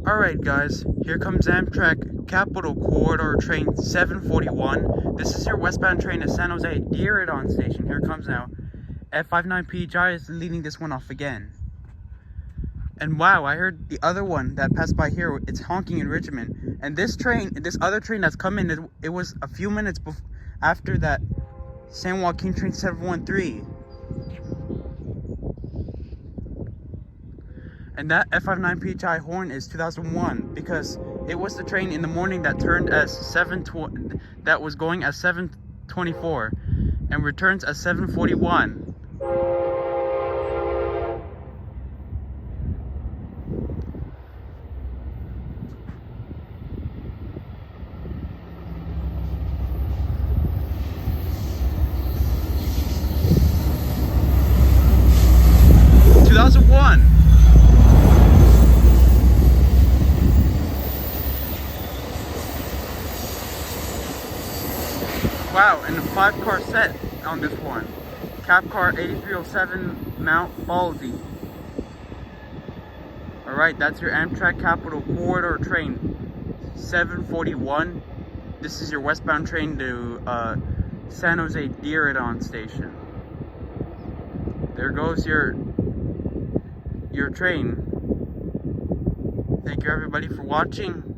Alright guys, here comes Amtrak Capitol Corridor train 741. This is your westbound train to San Jose Diridon station. Here it comes now. F59PHI is leading this one off again. And wow, I heard the other one that passed by here, it's honking in Richmond. And this other train that's coming, it was a few minutes after that San Joaquin train 713. And that F59PHI horn is 2001 because it was the train in the morning that turned as that was going as 724 and returns as 741. Wow, and a 5-car set on this one. Cap car 8307 Mount Baldy. Alright, that's your Amtrak Capitol Corridor train 741. This is your westbound train to San Jose Diridon station. There goes your train. Thank you everybody for watching.